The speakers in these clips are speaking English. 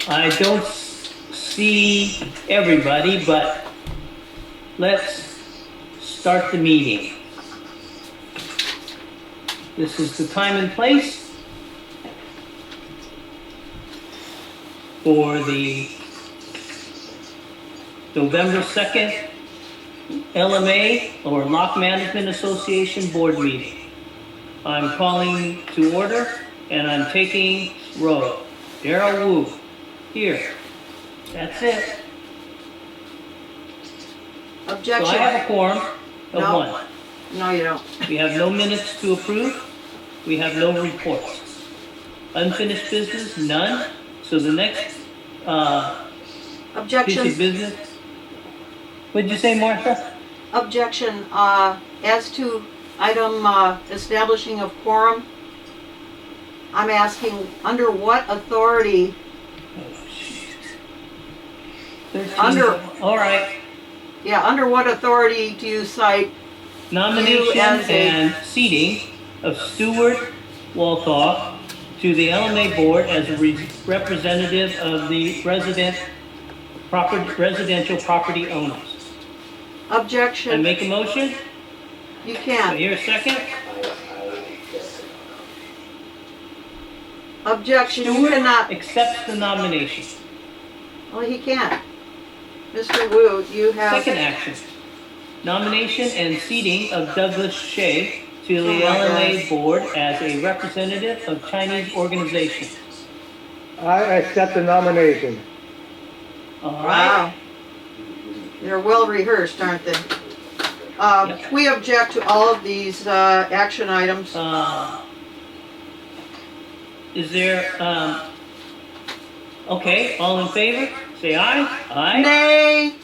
I don't see everybody, but let's start the meeting. This is the time and place for the November 2nd LMA, or Locke Management Association Board meeting. I'm calling to order, and I'm taking roll. Daryl Woo, here. That's it. Objection. So I have a quorum of No. one. No, you don't. We have no minutes to approve. We have no reports. Unfinished business, none. So the next piece Objection. of business. What'd you say, Martha? Objection. As to item establishing of quorum, I'm asking under what authority? Oh, shit. 13. Under- All right. Yeah, under what authority do you cite? Nomination You as a- and seating of Stuart Walthall to the LMA board as a representative of the residential property owners. I Objection. make a motion. You Do I can't. hear a second? Objection. You Stuart cannot. accepts the nomination. Well, he can't. Mr. Wu, you have. Second action. Nomination and seating of Douglas Shea to the Oh my LMA board as a representative of Chinese organization. I accept the nomination. All right. Wow. They're well rehearsed, aren't they? Yep. We object to all of these action items. Is there, okay, all in favor? Say aye. Aye. Nay.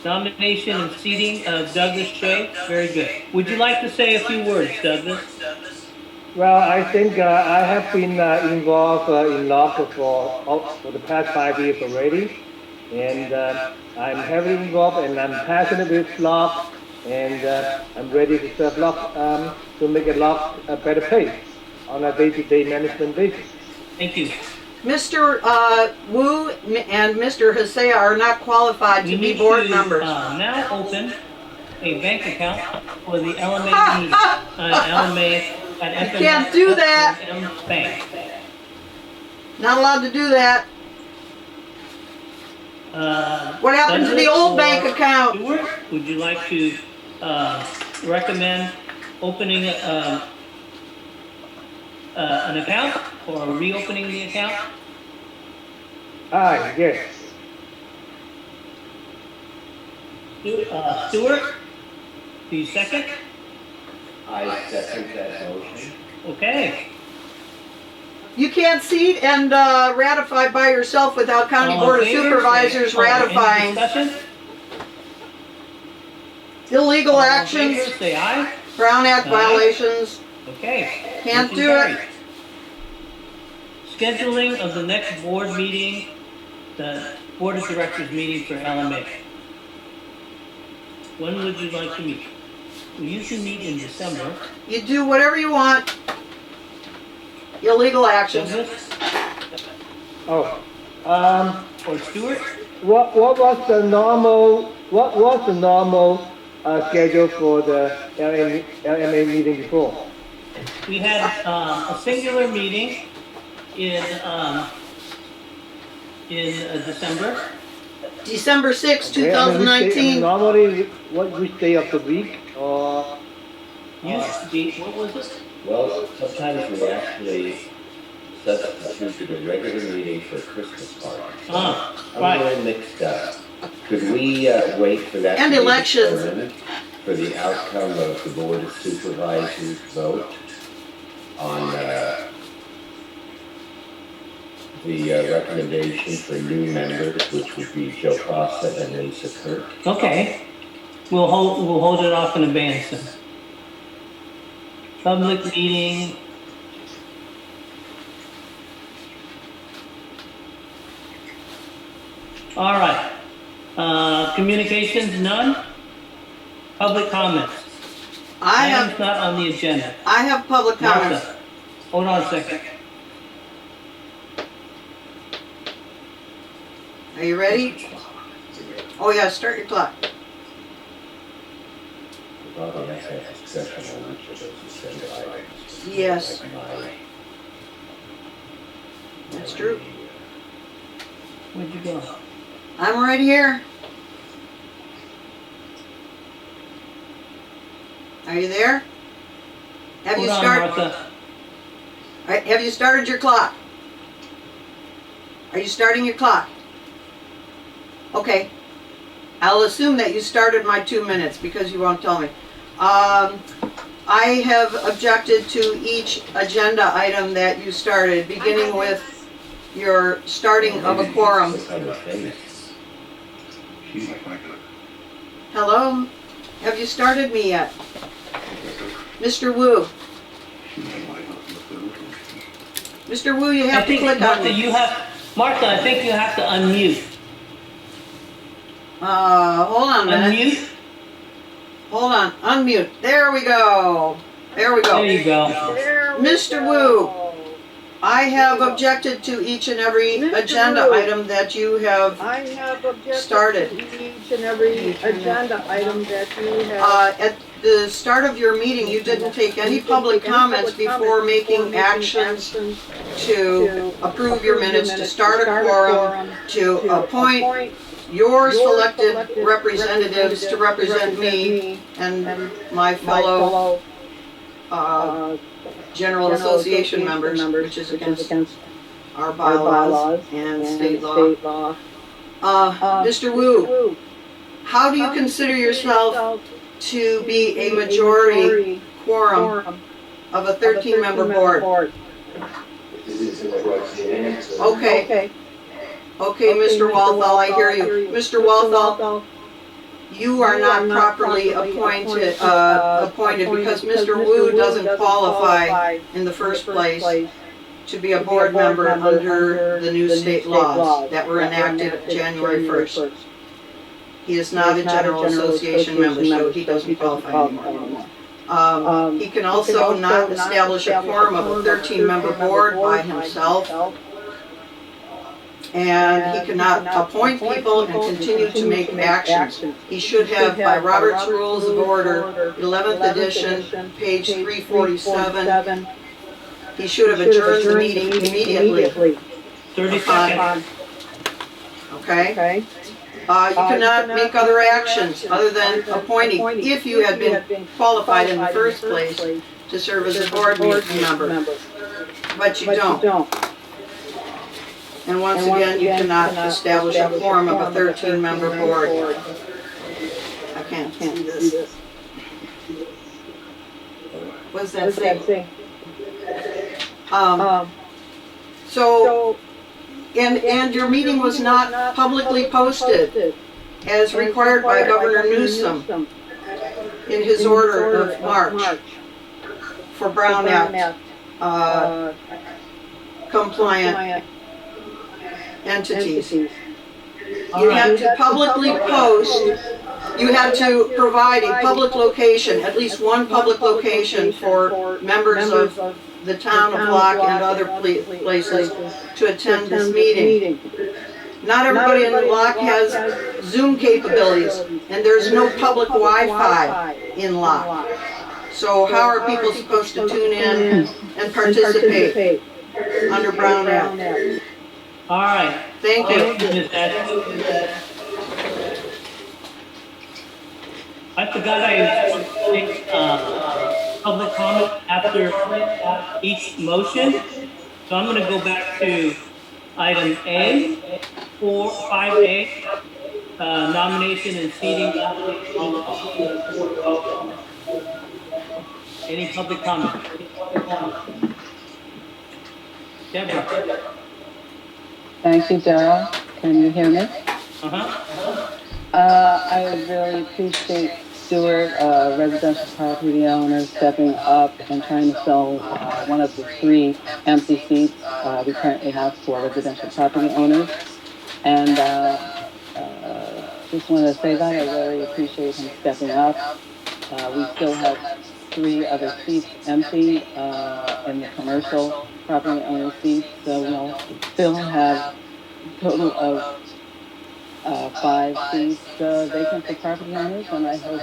Nomination and seating of Douglas Shea. Very good. Would you like to say a few words, Douglas? Well, I think I have been involved in Locke for the past 5 years already, and I'm heavily involved and I'm passionate with Locke, and I'm ready to serve Locke to make a Locke a better place on a day-to-day management basis. Thank you. Mr. Wu and Mr. Hosea are not qualified to We be need board to members. now open a bank account for the LMA meeting. LMA at FM. You can't do that. FM Bank. Not allowed to do that. What happened to the Douglas old or bank account? Stuart, would you like to recommend opening an account or reopening the account? Aye, yes. Stuart, do you second? I second that motion. Okay. You can't seat and ratify by yourself without County All in Board of favor, Supervisors say- any ratifying. discussion? Illegal All in actions, favor, say aye. Brown Act Aye. violations. Okay. Can't Motion do it. carries. Scheduling of the next board meeting, the Board of Directors meeting for LMA. When would you like to meet? We usually meet in December. You do whatever you want. Illegal actions. Douglas Oh, or Stuart? what was the normal schedule for the LMA meeting before? We had a singular meeting in December. December 6, Okay, I mean, which day- 2019. normally, which day of the week or? Used to be, what was it? Well, sometimes we actually substitute a regular meeting for a Christmas party. Ah, I'm a right. little mixed up. Could we wait for that? And to be elections. determined For the outcome of the Board of Supervisors vote on the recommendation for new members, which would be Joe Fawcett and Lisa Kirk. Okay. We'll hold it off in advance then. Public meeting. All right. Communications, none. Public comments. Items not on the agenda. I have public comments. Martha, hold on a second. Are you ready? Oh yeah, start your clock. We probably have to have discussion on each of those agenda items. Yes, Like my- that's true. Where'd you go? I'm right here. Are you there? Have Hold you on, started? Martha. Have you started your clock? Are you starting your clock? Okay. I'll assume that you started my 2 minutes because you won't tell me. I have objected to each agenda item that you started, beginning with your starting of a quorum. Look on her face. Hello? Have you started me yet? Mr. Woo. Mr. Woo, you I have to think, click on Martha, me. Martha, I think you have to unmute. Hold on a minute. Unmute? Hold on. Unmute. There we go. There we go. There you go. Mr. Woo, I have objected to each and every agenda item that you have. I have objected Started. to each and every agenda item that you have. At the start of your meeting, you didn't take any public comments before making actions to approve your minutes, to start a quorum, to appoint your selected representatives to represent me and my fellow General Association members, which is against our bylaws and state law. Mr. Woo, how do you consider yourself to be a majority quorum of a 13-member board? Okay. Okay, Mr. Walthall, I hear you. Mr. Walthall, you are not properly appointed because Mr. Woo doesn't qualify in the first place to be a board member under the new state laws that were enacted January 1st. He is not a General Association member, so he doesn't qualify anymore. He can also not establish a quorum of a 13-member board by himself. And he cannot appoint people and continue to make actions. He should have, by Robert's Rules of Order, 11th edition, page 347, he should have adjourned the meeting immediately. 30 seconds. Okay? You cannot make other actions other than appointing, if you had been qualified in the first place to serve as a board member. But you don't. And once again, you cannot establish a quorum of a 13-member board. I can't see this. What does that say? So, and your meeting was not publicly posted as required by Governor Newsom in his order of March for Brown Act compliant entities. You had to publicly post, you had to provide a public location, at least one public location for members of the town of Locke and other places to attend this meeting. Not everybody in Locke has Zoom capabilities, and there's no public Wi-Fi in Locke. So how are people supposed to tune in and participate under Brown Act? All right. Thank you. Ms. Ashley. I forgot I take public comment after each motion. So I'm going to go back to item A, 5A, nomination and seating. Any public comment? Deborah? Thank you, Daryl. Can you hear me? Uh-huh. I would really appreciate Stewart, residential property owner, stepping up and trying to fill one of the 3 empty seats. We currently have 4 residential property owners. And just wanted to say that I really appreciate him stepping up. We still have 3 other seats empty in the commercial property owner seats, so we'll still have a total of 5 seats vacant for property owners, and I hope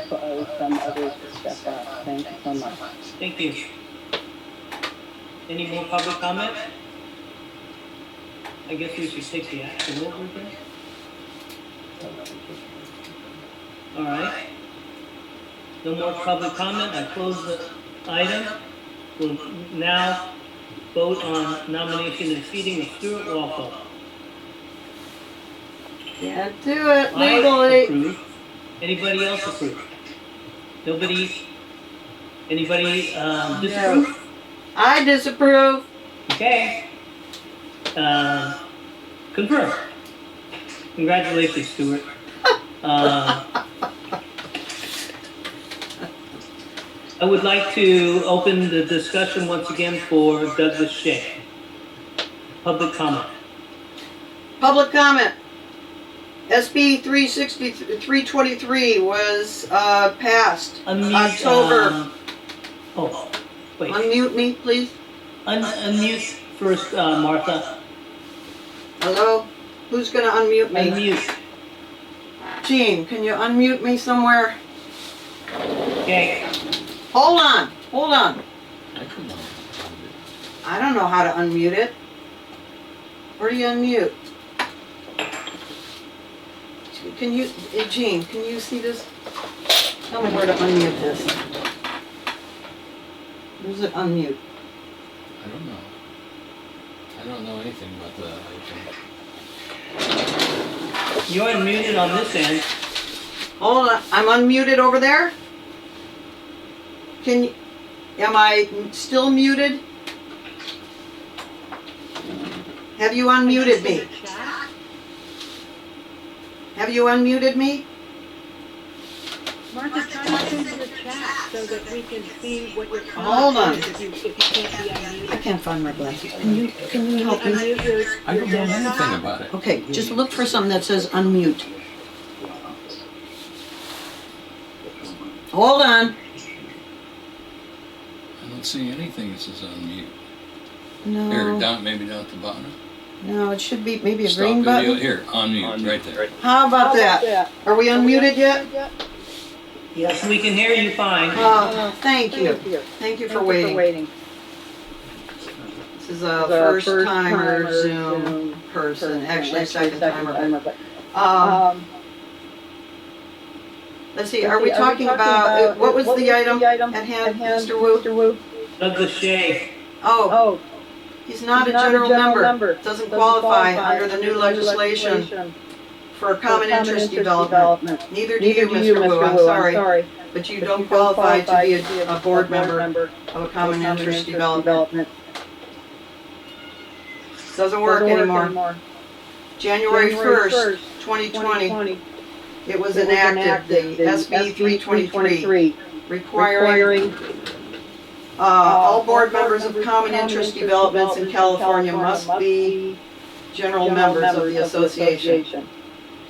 some others will step up. Thank you so much. Thank you. Any more public comment? I guess we should take the action over again. All right. No more public comment. I close the item. We'll now vote on nomination and seating of Stuart Walpole. Can't do it I legally. approve. Anybody else approve? Nobody? Anybody disapprove? I disapprove. Okay. Confirm. Congratulations, Stuart. I would like to open the discussion once again for Douglas Shea. Public comment. Public comment. SB 323 was passed Unmute, October. Oh, wait. Unmute me, please. Unmute first, Martha. Hello? Who's gonna unmute me? Unmute. Gene, can you unmute me somewhere? Okay. Hold on. I don't know how to unmute it. Where do you unmute? Can you, Gene, can you see this? Tell me where to unmute this. Where's it unmute? I don't know. I don't know anything about that. You're unmuted on this end. Hold on, I'm unmuted over there? Am I still muted? Have you unmuted me? Have you unmuted me? Martha, try to send to the chat so that we can see what your Hold on. comment is if you can't be unmuted. I can't find my glasses. Can you help me? Unmute your I don't know anything about it. Okay, just look for something that says unmute. Hold on. I don't see anything that says unmute. Here, No, down, maybe down at the bottom. no, it should be maybe a Stop green video. button. Here, unmute, right there. How about that? Are we unmuted yet? Yes, we can hear you fine. Thank you. Thank you for waiting. This is a first timer Zoom person, actually a second timer. Let's see, are we talking about, what was the item at hand, Mr. Wu? Douglas Shea. Oh, he's not a general member. Doesn't qualify under the new legislation for common interest development. Neither do you, Mr. Wu, I'm sorry. But you don't qualify to be a board member of a common interest development. Doesn't work anymore. January 1st, 2020, it was enacted, the SB 323, requiring all board members of common interest developments in California must be general members of the association.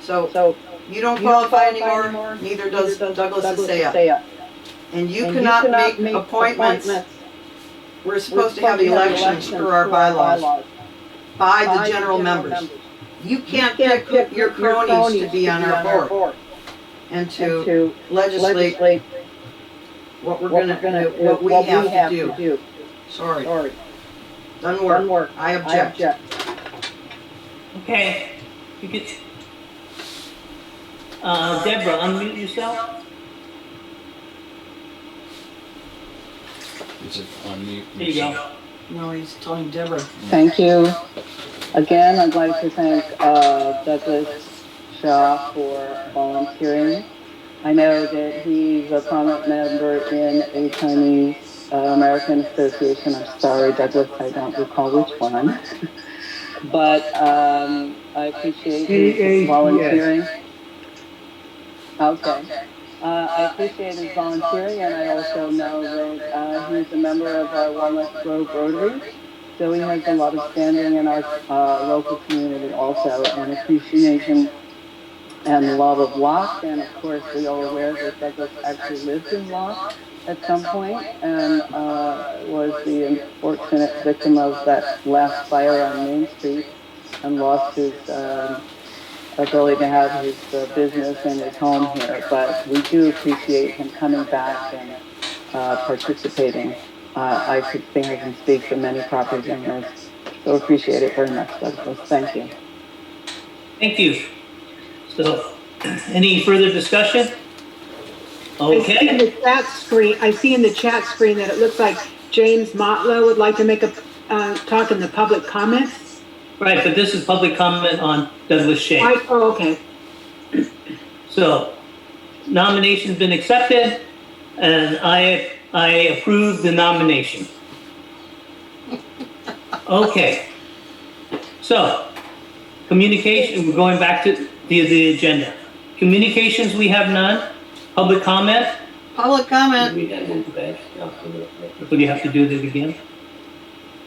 So you don't qualify anymore, neither does Douglas Asaya. And you cannot make appointments. We're supposed to have elections per our bylaws by the general members. You can't pick your cronies to be on our board and to legislate what we're gonna do, what we have to do. Sorry. Doesn't work. I object. Okay. You get. Deborah, unmute yourself. Is it unmute? There you go. No, he's telling Deborah. Thank you. Again, I'd like to thank Douglas Shaw for volunteering. I know that he's a prominent member in a Chinese American association. I'm sorry, Douglas, I don't recall which one. But I appreciate his volunteering. Okay. I appreciate his volunteering, and I also know that he's a member of our Walnut Grove Rotary, so he has a lot of standing in our local community also, and appreciation and love of Locke, and of course we are aware that Douglas actually lived in Locke at some point and was the unfortunate victim of that last fire on Main Street and lost his ability to have his business and his home here, but we do appreciate him coming back and participating. I could think I can speak for many property owners, so appreciate it very much, Douglas. Thank you. Thank you. So, any further discussion? I see in Okay, the chat screen, I see in the chat screen that it looks like James Motlow would like to make a talk in the public comments. right, but this is public comment on Douglas Shea. Oh, okay. So, nomination's been accepted, and I approve the nomination. Okay. So, communication, we're going back to the agenda. Communications, we have none. Public comment, Public comment. We had moved back. would you have to do that again?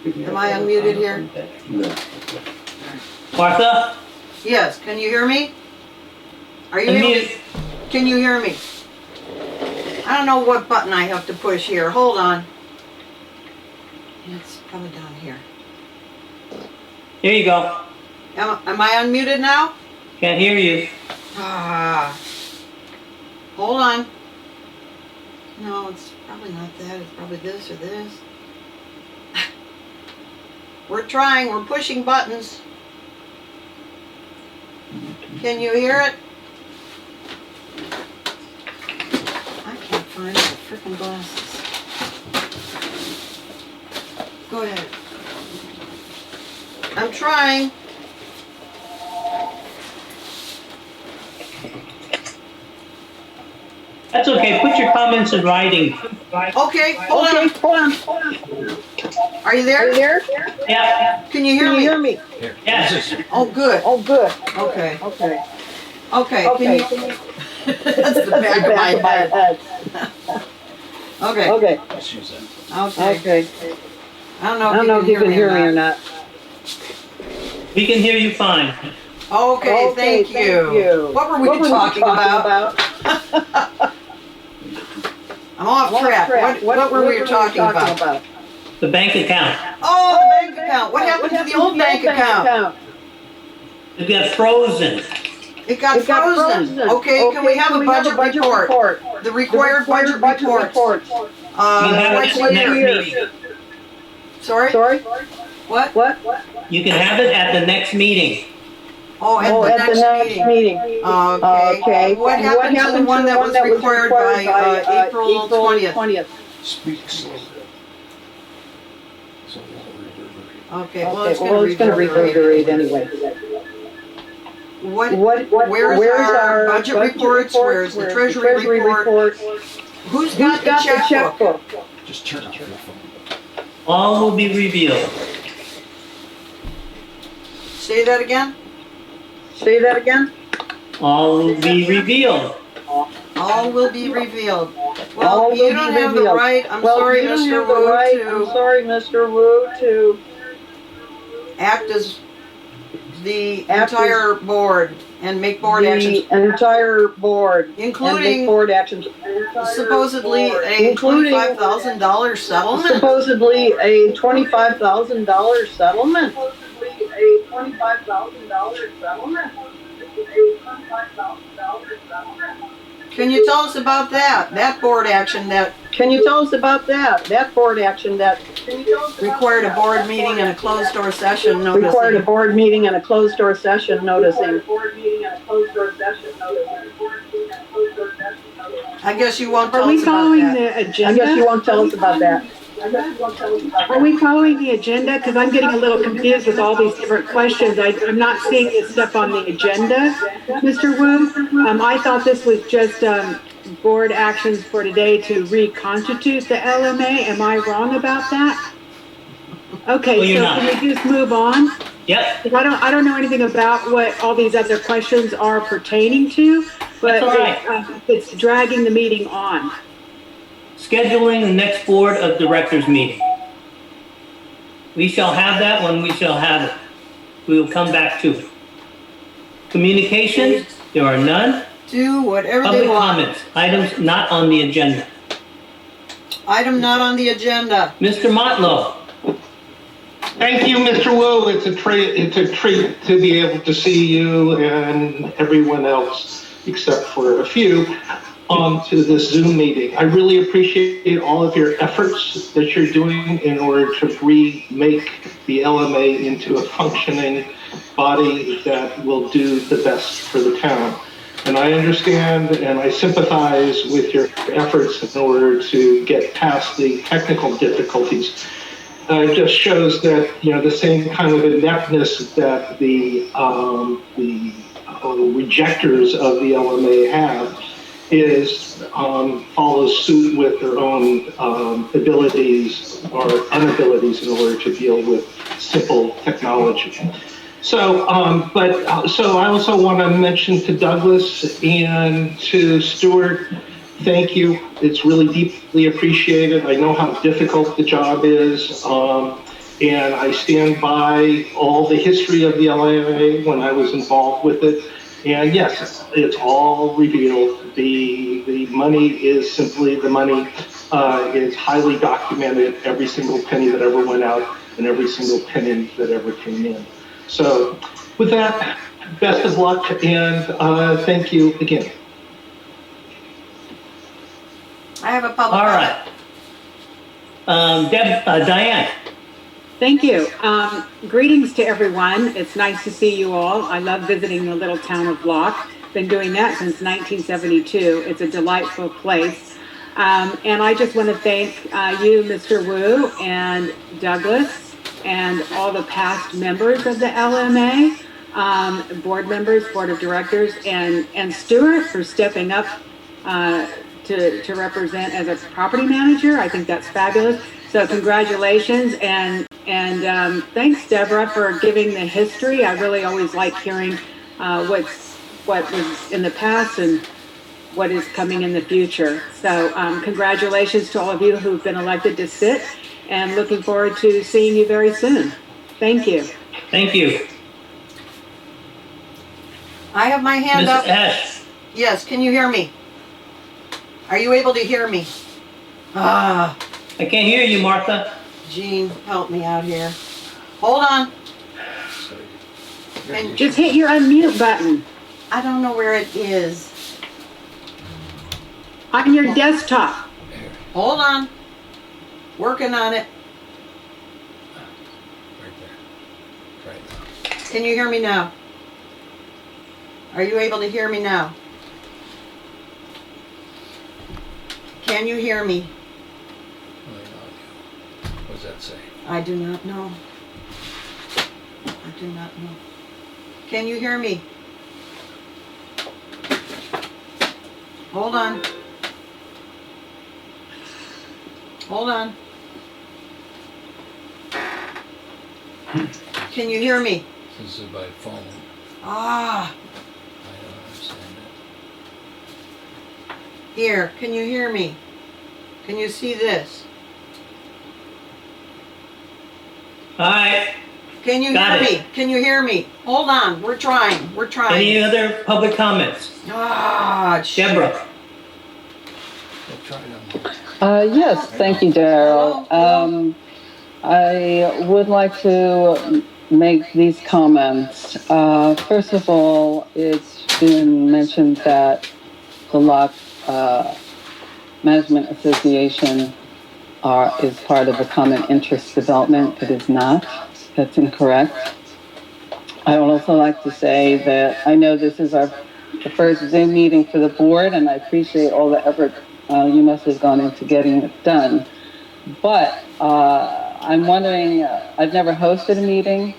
Am I unmuted here? No. Martha? Yes, can you hear me? Are you able Unmute. to, can you hear me? I don't know what button I have to push here. Hold on. It's probably down here. Here you go. Am I unmuted now? Can't hear you. Ah. Hold on. No, it's probably not that. It's probably this or this. We're trying. We're pushing buttons. Can you hear it? I can't find my frickin' glasses. Go ahead. I'm trying. That's okay, put your comments in writing. Okay, hold on. Hold on. Are you there? Yeah, Can you hear me? Here. yes. Oh, good. good. Okay. Okay. Okay. Can you? That's the back of my head. Okay. Okay. Let's use that. Okay. Okay. I I don't know if you can hear me or not. We can hear you fine. Okay, thank you. What were we talking about? I'm off track. What were we talking about? The bank account. Oh, the bank account. What happened to the old bank account? It got frozen. It got frozen. Okay, can we have a budget report? The required budget report. You have Twice it a next year. meeting. Sorry? What? You can have it at the next meeting. Oh, at the next meeting. Okay. What happened to the one that was required by April 20th? Speak slowly. Okay, well, Okay, it's well, it's gonna reverberate anyway. Where's our budget reports? Where's the treasury report? Who's got the checkbook? Just turn off your phone. All will be revealed. Say that again? All will be revealed. All will be revealed. Well, you don't have the right, I'm sorry, Mr. Wu, to act as the entire board and make board actions, including supposedly a $25,000 settlement. Can you tell us about that board action that required a board meeting and a closed door session noticing? I guess you won't tell Are we us about following that. the agenda? Are we following the agenda? Because I'm getting a little confused with all these different questions. I'm not seeing this stuff on the agenda, Mr. Wu. I thought this was just board actions for today to reconstitute the LMA. Am I wrong about that? Okay, Well, you're so not. can we just move on? Yep, 'Cause I don't know anything about what all these other questions are pertaining to, but That's all right. it's dragging the meeting on. scheduling the next board of directors meeting. We shall have that when we shall have it. We will come back to it. Communications, there are none. Do whatever Public they want. comments, items not on the agenda. Item not on the agenda. Mr. Motlow, Thank you, Mr. Wu. It's a treat to be able to see you and everyone else, except for a few, to this Zoom meeting. I really appreciate all of your efforts that you're doing in order to remake the LMA into a functioning body that will do the best for the town. And I understand and I sympathize with your efforts in order to get past the technical difficulties. It just shows that, you know, the same kind of ineptness that the rejectors of the LMA have follows suit with their own abilities or inabilities in order to deal with simple technology. So, so I also want to mention to Douglas and to Stuart, thank you. It's really deeply appreciated. I know how difficult the job is, and I stand by all the history of the LMA when I was involved with it. And yes, it's all revealed. The money is simply the money. Is highly documented, every single penny that ever went out and every single penny that ever came in. So with that, best of luck and thank you again. I have a public All comment. right. Diane. Thank you. Greetings to everyone. It's nice to see you all. I love visiting the little town of Locke. Been doing that since 1972. It's a delightful place. And I just want to thank you, Mr. Wu, and Douglas, and all the past members of the LMA, board members, board of directors, and Stuart for stepping up to represent as a property manager. I think that's fabulous. So congratulations, and thanks, Deborah, for giving the history. I really always like hearing what was in the past and what is coming in the future. So congratulations to all of you who've been elected to sit, and looking forward to seeing you very soon. Thank you. Thank you. I have my hand Ms. up. Ash. Yes, can you hear me? Are you able to hear me? I can't hear you, Martha. Jean, help me out here. Hold on. And Just hit your unmute button I don't know where it is. on your desktop. Hold on. Working on it. Right there. Right now. Can you hear me now? Are you able to hear me now? Can you hear me? What does that say? I do not know. I do not know. Can you hear me? Hold on. Hold on. Can you hear me? This is by phone. Ah, I don't understand it. here. Can you hear me? Can you see this? All right. Can you Got hear it. me? Can you hear me? Hold on. We're trying. We're trying. Any other public comments? Ah, shit. Deborah. We'll try them. Yes, thank you, Daryl. I would like to make these comments. First of all, it's been mentioned that the Locke Management Association is part of the Common Interest Development. It is not. That's incorrect. I would also like to say that I know this is the first Zoom meeting for the board, and I appreciate all the effort you must have gone into getting it done. But I'm wondering, I've never hosted a meeting.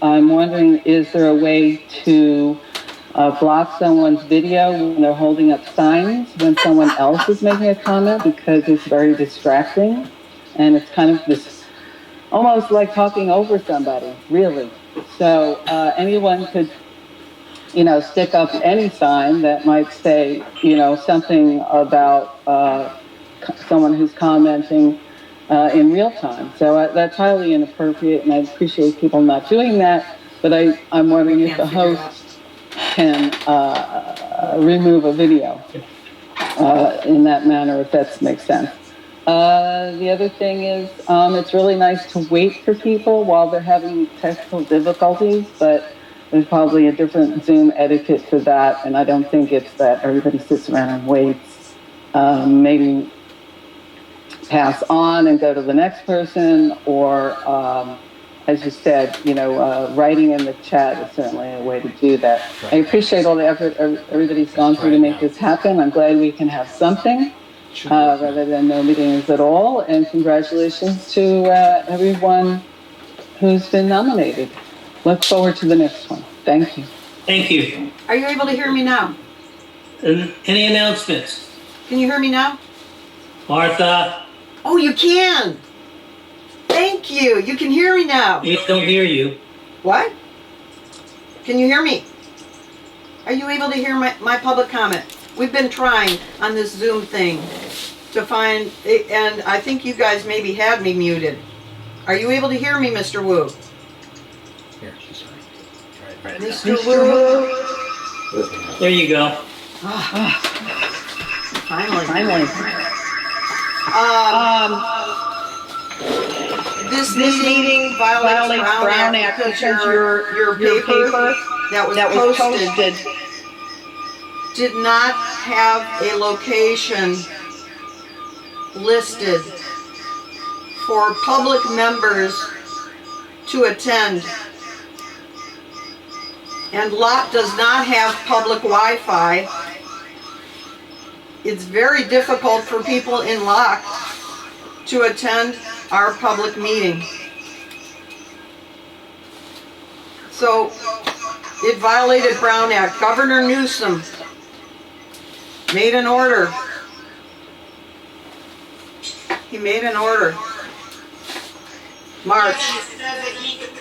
I'm wondering, is there a way to block someone's video when they're holding up signs when someone else is making a comment, because it's very distracting and it's kind of this almost like talking over somebody, really. So anyone could, stick up any sign that might say, something about someone who's commenting in real time. So that's highly inappropriate, and I appreciate people not doing that, but I'm wondering if the host can remove a video in that manner, if that makes sense. The other thing is, it's really nice to wait for people while they're having technical difficulties, but there's probably a different Zoom etiquette for that, and I don't think it's that everybody sits around and waits. Maybe pass on and go to the next person, or as you said, writing in the chat is certainly a way to do that. I appreciate all the effort everybody's gone through to make this happen. I'm glad we can have something rather than no meetings at all. And congratulations to everyone who's been nominated. Look forward to the next one. Thank you. Thank you. Are you able to hear me now? Any announcements? Can you hear me now? Martha? Oh, you can. Thank you. You can hear me now. We don't hear you. What? Can you hear me? Are you able to hear my public comment? We've been trying on this Zoom thing to find, and I think you guys maybe had me muted. Are you able to hear me, Mr. Woo? Here, just try it. Mr. Woo? There you go. Finally. This meeting violates Brown Act because your paper that was posted did not have a location listed for public members to attend. And Locke does not have public Wi-Fi. It's very difficult for people in Locke to attend our public meeting. So it violated Brown Act. Governor Newsom made an order. He made an order. March.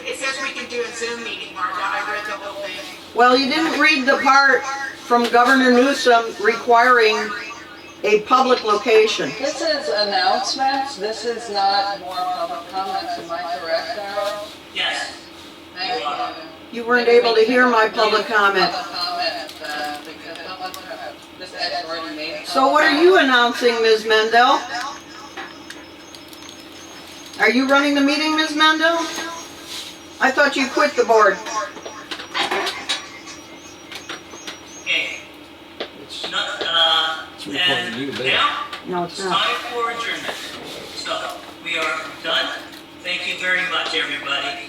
It says we can do a Zoom meeting, Martha. I read the whole thing. Well, you didn't read the part from Governor Newsom requiring a public location. This is announcements. This is not more public comments. Am I correct, Daryl? Yes. Thank you. You weren't able to hear my public comment. So what are you announcing, Ms. Mendel? Are you running the meeting, Ms. Mendel? I thought you quit the board. Okay. It's Not, recording you there. now, No, it's it's not. time for adjournment. So, we are done. Thank you very much, everybody.